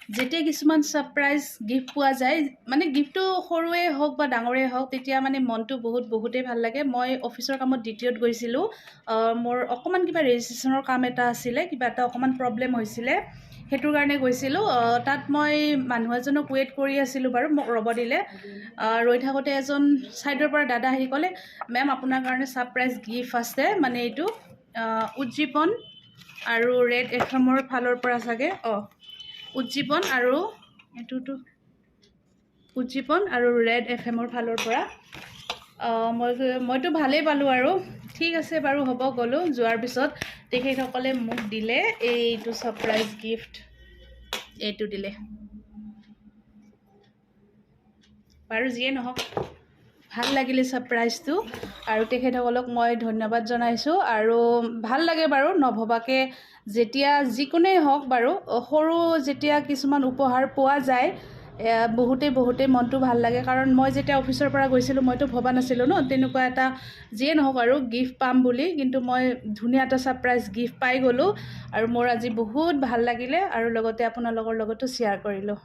যেতিয়া কিছুমান surprise gift পোৱা যায়, মানে গিফ্টটো সৰুৱে হওক বা ডাঙৰেই হওক, তেতিয়া মানে মনটো বহুতেই ভাল লাগে। মই অফিচৰ কামত দ্বিতীয়ত গৈছিলোঁ। মোৰ অকণমান কিবা ৰেজিষ্ট্ৰেশ্যনৰ কাম এটা আছিলে, কিবা এটা অকণমান প্ৰব্লেম হৈছিলে, সেইটোৰ কাৰণে গৈছিলোঁ। তাত মই মানুহ এজনক ৱেইট কৰি আছিলোঁ বাৰু, মোক ৰ'ব দিলে। ৰৈ থাকোঁতে এজন ছাইডৰ পৰা দাদা আহি ক'লে, মেম আপোনাৰ কাৰণে ছাৰপ্ৰাইজ গিফ্ট আছে, মানে এইটো উজ্জীৱন আৰু ৰেড এফএমৰ ফালৰ পৰা চাগে উজ্জীৱন আৰু উজ্জীৱন আৰু ৰেড এফএমৰ ফালৰ পৰা। মইতো ভালেই পালোঁ আৰু ঠিক আছে বাৰু হ'ব গ'লোঁ। যোৱাৰ পিছত তেখেতসকলে মোক দিলে এইটো ছাৰপ্ৰাইজ গিফ্ট, এইটো দিলে বাৰু। যিয়ে নহওক ভাল লাগিলে ছাৰপ্ৰাইজটো, আৰু তেখেতসকলক মই ধন্যবাদ জনাইছোঁ। আৰু ভাল লাগে বাৰু, নভবাকৈ যেতিয়া যিকোনোৱেই হওক বাৰু, সৰু যেতিয়া কিছুমান উপহাৰ পোৱা যায়, বহুতেই মনটো ভাল লাগে। কাৰণ মই যেতিয়া অফিচৰ পৰা গৈছিলোঁ, মইতো ভবা নাছিলোঁ ন তেনেকুৱা এটা যিয়ে নহওক আৰু গিফ্ট পাম বুলি, কিন্তু মই ধুনীয়া এটা ছাৰপ্ৰাইজ গিফ্ট পাই গ'লোঁ। আৰু মোৰ আজি বহুত ভাল লাগিলে, আৰু লগতে আপোনালোকৰ লগতো শ্বেয়াৰ কৰিলোঁ।